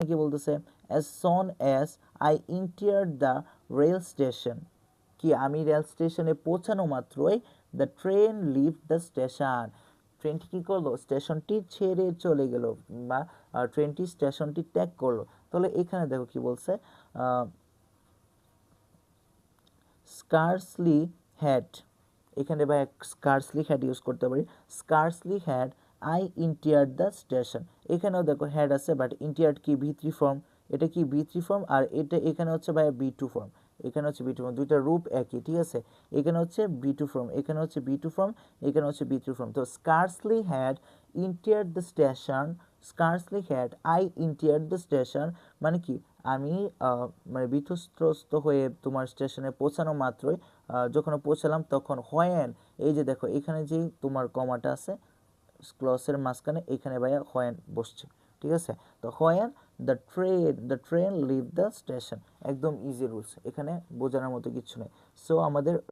কি বলতেছে as soon as I entered the rail station, কি আমি রেল স্টেশনে পৌঁছানো মাত্রই the train leave the station, ট্রেনটি কী করলো স্টেশনটি ছেড়ে চলে গেল বা ট্রেনটি স্টেশনটি ত্যাগ করলো। তাহলে এখানে দেখো কি বলছে স্কার্সলি হ্যাড, এখানে ভাই স্কার্সলি হ্যাড ইউজ করতে পারি। Scarcely had I entered the station, এখানেও দেখো হ্যাড আছে বাট ইন্টিয়ার্ড কি ভি3 ফর্ম, এটা কি ভি3 ফর্ম আর এটা এখানে হচ্ছে ভাই বি2 ফর্ম, এখানে হচ্ছে বি2 ফর্ম, দুইটা রূপ একই, ঠিক আছে। এখানে হচ্ছে বি2 ফর্ম, এখানে হচ্ছে বি2 ফর্ম, এখানে হচ্ছে বি3 ফর্ম। তো scarcely had entered the station, scarcely had I entered the station মানে কি আমি মানে বিধ্বস্ত হয়ে তোমার স্টেশনে পৌঁছানো মাত্রই যখন পৌঁছালাম তখন হোয়েন, এই যে দেখো এখানে যে তোমার কমাটা আছে ক্লসের মাঝখানে, এখানে ভাইয়া হোয়েন বসছে, ঠিক আছে। তো when the train leave the station, একদম ইজি রুলস, এখানে বোঝানোর মতো কিছু নেই। সো আমাদের